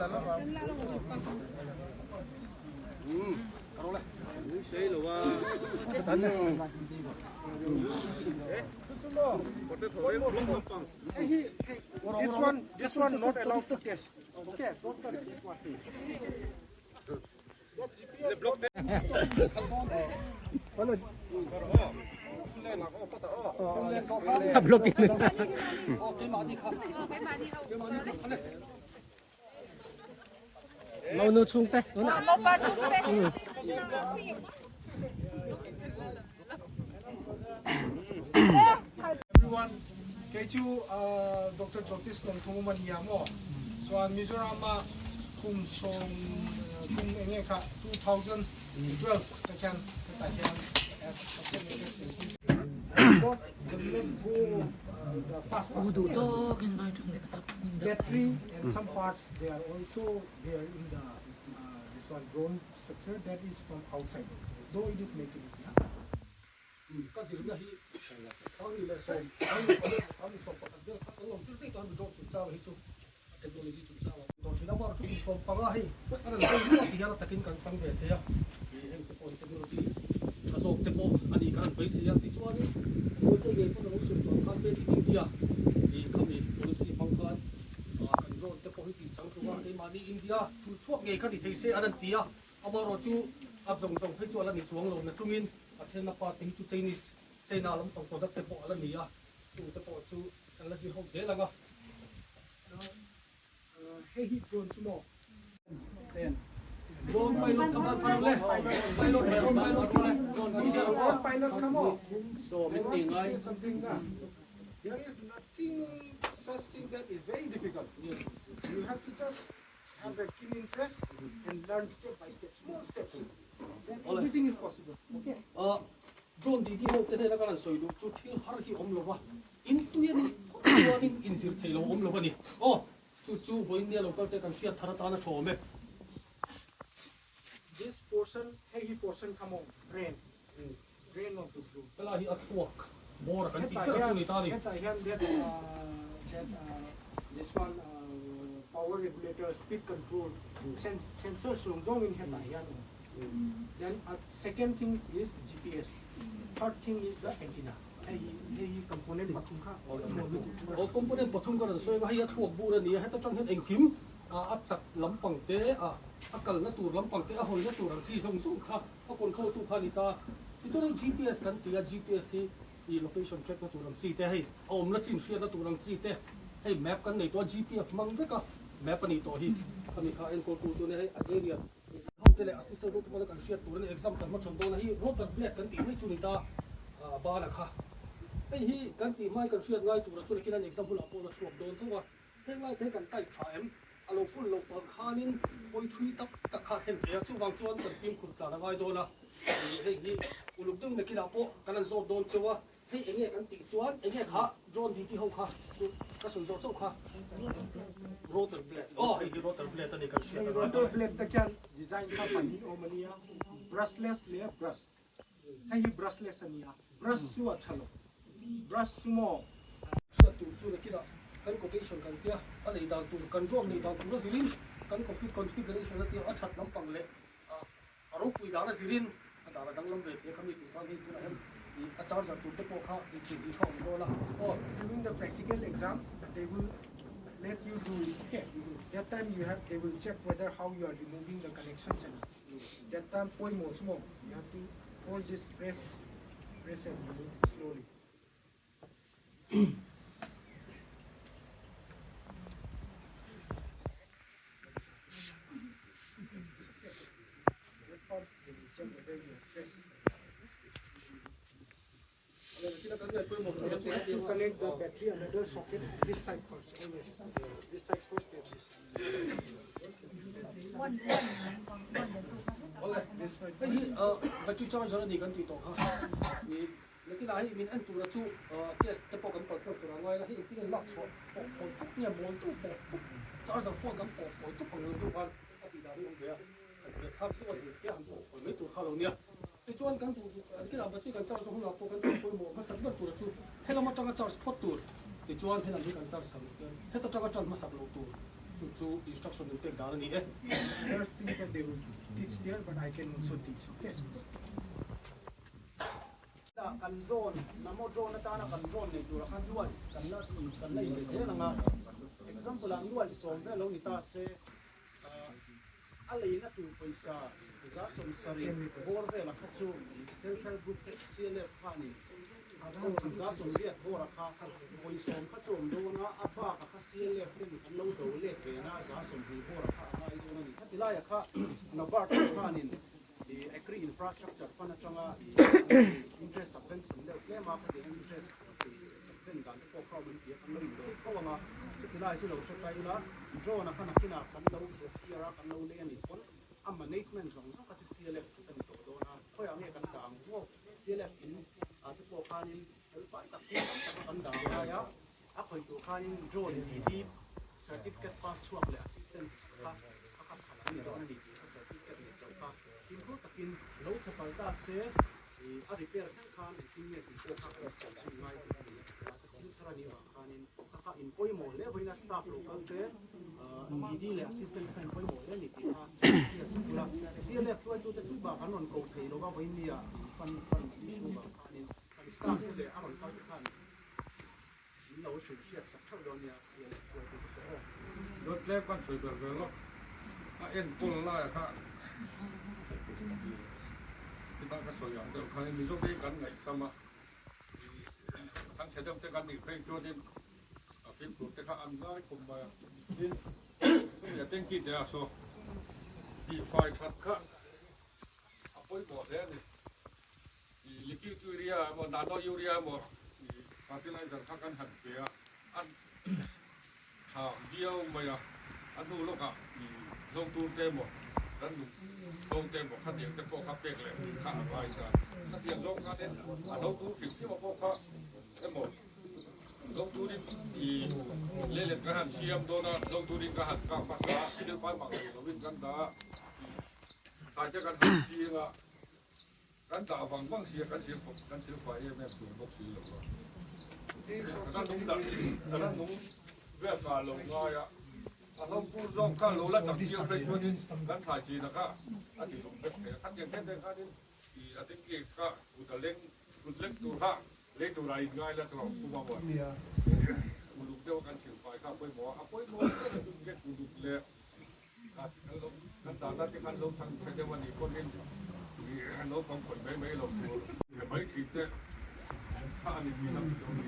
This one not allowed to test. Okay, don't touch this one. Blocking. Mau nu chung te. Everyone, keju Dr. Jotis long thunguman yamo. So an Mizoramah kum song kum engeka 2012 takan takan as battery and some parts they are also there in the this one drone structure that is from outside though it is made in India. Theih drone small. Drone pilot come on, pilot come on. So Something that there is nothing such thing that is very difficult. yes. You have to just have a keen interest and learn step by step, small steps. Then everything is possible. Okay. Drone di ho te na kan soi du chu thil har hi om lo ba in tu yan tuanin in sir thelo om lo ba ni chu boin dia local te kan sia thara ta na tho me This portion, heavy portion come on, drain of the flue. kala hi atwak bor kan ti ta chu ni ta ni This one power regulator, speed control, sensors long in here. Then second thing is GPS. Third thing is the antenna. Heavy component o component pathum ka soi ba hi atwak bu ra ni ha ta chang hen eng kim a chak lampang te akal na tur lampang te a hoi na tur ang chi song song kha a kon khau tu kha ni ta ito ng GPS kan ti GPS hi i location check na tur ang chi te hei om na chin sia na tur ang chi te hei map kan nei to GPS mang ve ka map ani to hi kami kha en ko tu tu ne hei area hau te le assistant ko tu kan sia tur ni exam kan ma chon do na hi road black kan ti mai chu ni ta ba na kha hei hi kan ti mai kan sia ngai tur chu le kinan example apo na chuak don tu wa hei ngai te kan tai thaim alo full lo par khanin poi thui tak ka kha sen te chu wang chuan kan tim khur tla na ngai do na hei hi uluk ding na kila po kanan zo don chewa hei enge kan ti chuan enge kha drone di ho kha ka sun zo chau kha rotor blade hei hi rotor blade ani kan sia rotor blade ta kyan design ka pani omania brushless le brush. Heavy brushless ania. Brush su achalo. Brush sumo. sia tu chu na kila kan quotation kan tia alei dang tu kan drone nei dang tu na zilin kan configuration na tia achat lampang le aro pui da na zirin adara dang lam ve te kami tu kan hi tu na hem I charger tu te po kha I chi di kha do la During the practical exam, they will let you do it. Okay. That time they will check whether how you are removing the connections. That time point more small. You have to hold this press and remove slowly. That part they will check whether you are pressing. You connect the battery another socket this side first. Always. This side first, then this side. This way. battery charger ni kan ti to kha ni lekin ai min an tu la chu test te po kan ko tu ra ngai la hi ti lak chho po tu ni mon tu po charger phone kan po tu pang lu kan ati da ri ong ya ke khap so ti ke han po me tu kha lo nia te chuan kan tu ke la battery kan charge hung la po kan po mo ma sab tu ra chu hela ma tanga charge pot tu te chuan hela ni kan charge kan he ta tanga charge ma sab lo tu chu instruction in tek dar ni e There's things that they will teach there, but I can also teach. Okay. kan drone namo drone ta na kan drone ne dura kan dual kan la in se na nga example ang dual som ve lo ni ta se alai na tu paisa za som sari bor ve la khachu self help group te CLF khani za som riat bor kha poi som khachu do na apa ka CLF ni kan lo do le pe na za som hi bor kha na I do na ni khatila ya kha na bar khanin the agri infrastructure fana changa interest subvention le claim up the interest subvention dan ko problem ye kan lo do ko nga chila si lo so kai la draw na kana kina kan lo kira kan lo le ni kon a management zong so ka CLF kan to do na ko ya nge kan tang wo CLF in a se ko kanin pa ta kan da ya a ko to kanin draw ni certificate pass chuak le assistant ka ni do na di certificate ni chau kainku takin lo sa palta se a repair kan tin ne ti ko ka sa su mai tin thara ni wa kanin ka in poi mo le voina staff local te ED le assistant kan poi mo le ni ti ha CLF to to te ba kanon ko thei lo ba voinia pan issue ba kanin kan staff le aron ka kan lo shu shi sa thau do nia CLF to toรถเล็กก็สวยแบบเดิมแล้วเอ็นตัวละค่ะที่บ้านก็สวยอย่างเดิมครั้งนี้มีช่วงที่กันไหนสมาทั้งเฉลิมเตกันอีกเพลงช่วงที่ฟิล์มปลุกเตกันอันได้ผมมาที่อย่าเต้นกินเดี๋ยวโซ่ที่ไฟขัดค่ะเอาไปบอกแล้วนี่ลิคิวยูเรียหมดนาโนยูเรียหมดปาร์ตี้ไลน์จะทักกันหันเปียอันข่าวเดียวมาอ่ะอันนู้นลูกอ่ะลงทุนเต็มหมดแล้วลงเต็มหมดขัดเดียวจะโปะขับเปียกเลยข้าไปกันขัดเดียวลงกันเนี่ยลงทุนผิดที่มาโปะขับเต็มหมดลงทุนที่เล่นกระหันเชียมโดนลงทุนกระหันกลางภาษาที่เดินไปบางทีเราวิ่งกันด่าตายจะกันหันเชียงอ่ะกันด่าบางเสียกันเสียผมกันเสียไฟแม่สูงบอกสีหรอกกันนุ่งด่ากันนุ่งเรื่องการลงง่ายอ่ะเราพูดร้องกันรู้แล้วจับเชี่ยวไปช่วยนี่กันถ่ายจีนะครับอันที่ผมเป็นขั้นยังแค่ได้ขั้นนี้อีอาทิตย์กี่ก็อุตเล็กตัวข้าเล็กตัวไรง่ายแล้วตัวผู้มาบ่อยอุดุเดียวกันเฉียวไปข้าไปหมอเอาไปหมอก็จะดึงเก็บอุดุเลยกันตาลัดที่กันลงทางเช้าวันนี้คนนี้ลงของคนไม่ลงตัวไม่ถีบเลยข้าอันนี้มีน้ำตรงนี้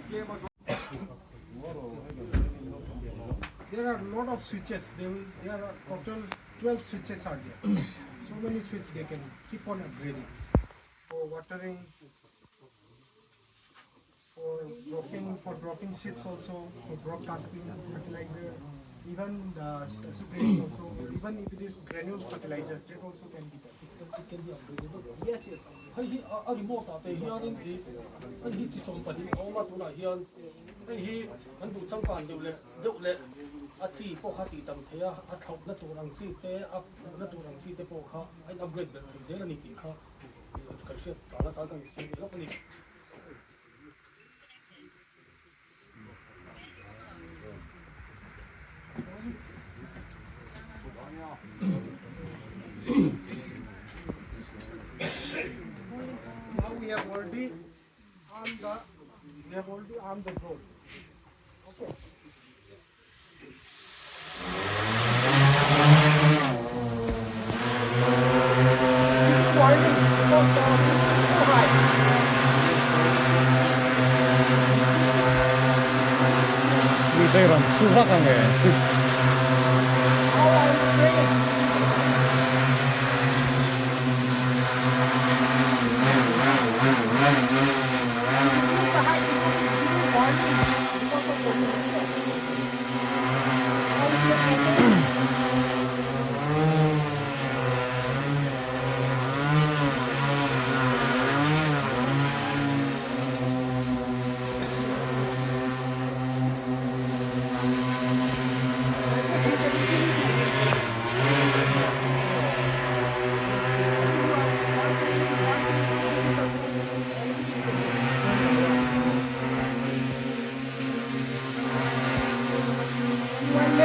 เกี่ยมา There are a lot of switches. There are total 12 switches are there. So many switches they can keep on upgrading for watering, for dropping seeds also, for broadcasting fertilizer, even the spraying also. Even if it is granules fertilizer, that also can be done. it can be upgraded yes hay hi a remote ta hian in hay hi chi som pahin oma tuna hian hay hi an du changpan deuh le a chi po kha ti tam theia a thau na turang chi te a na turang chi te po kha ai upgrade be zel ani ti kha ka she ta ta kan si lo ani Now we have already armed the drone. Okay. 이런 수확하네.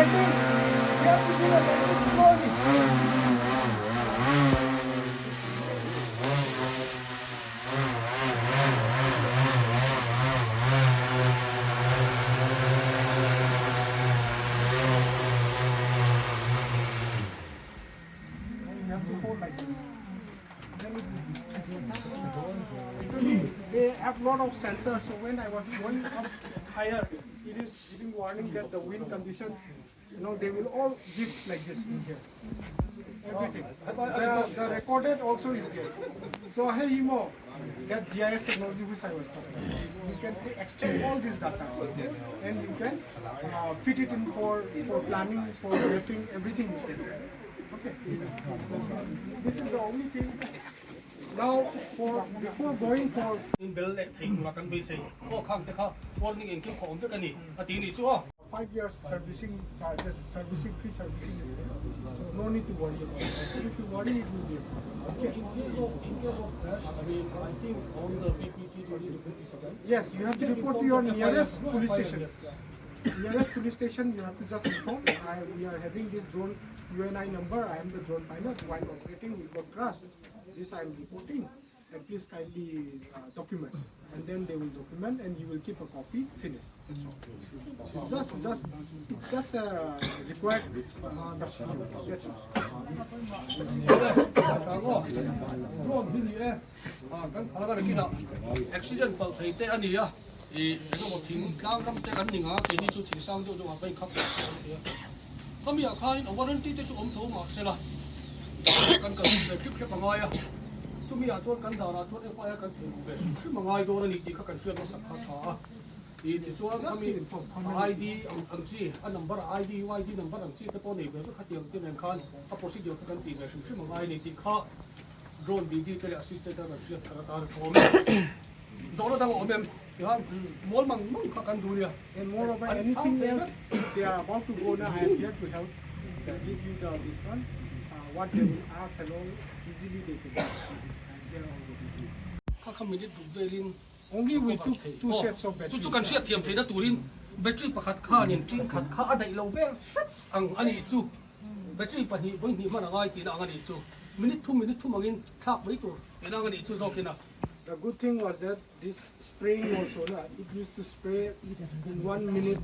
rotating, you have to do it like this slowly. You have to hold like this. Then it will be. Actually, they have a lot of sensors. So when I was going up higher, it is giving warning that the wind condition, they will all give like this in here. Everything. The recorded also is there. So hey Himo, that GIS technology which I was talking about, you can extract all these data and you can fit it in for planning, for graphing, everything is there. Okay. This is the only thing. Now, before going for เบลเล็กทิ้งมากันไปสิพวกข้างแต่ข้าวันนี้เองเกี่ยวของด้วยกันนี่ตีนี่ชัว 5 years servicing charges, free servicing is there. So no need to worry about it. If you worry, it will be a problem. Okay. In case of crash, I mean, I think on the PPT you need to put it again. Yes, you have to report to your nearest police station. Nearest police station, you have to just inform. We are having this drone UNI number. I am the drone pilot. While operating, we got crashed. This I am reporting. And please kindly document. And then they will document, and you will keep a copy. Finish. Just required procedure. That's all. ช่วงที่นี่กันอะไรกันกินอ่ะ accident เปิดเตะอันนี้อ่ะแล้วก็ทิ้งกลางกำเตะกันหนึ่งอ่ะทีนี้ชุดทิ้งซ้ำตัวไปขับก็มีอาคารวันนั้นที่จะชุมโถมาเสร็จละกันก็เลยคลิปมาไงอ่ะชุมีอาจวนกันดาราชวน FIR กันถึงไปชุมาไงโดนนี่ที่เขากันเชื่อมสักขาช้าที่ชวนเขามี ID อังจีอัน number ID YD number อังจีแต่พอนี่แบบเขาเตรียมแรงคันเขา procedure กันตีไปชุมาไงนี่ที่เขา drone BD เป็น assistant กันเชื่อมกันตาชมโดนแล้วตั้งออกแบบอย่างมอลมั่งเขากันดูเนี่ย And moreover, anything else, they are about to go now. I am here to help. Give you this one. What they will ask and all, easily they can do. And here all the details. เขามีนิดดูเวลิน Only with two sets of จุ batteries. กันเสียเทียมเทนตูรินแบตเตอรี่ประคัดค่าเนี่ยจริงขัดค่าอะไรเราเวลอันนี้จูแบตเตอรี่ปะนี่บางทีมันอะไรตีนะอันนี้จูมินิทุ่มมากินทับไว้ตัวตีนะอันนี้จูโซกินะ The good thing was that this spraying also, it used to spray in 1 minute.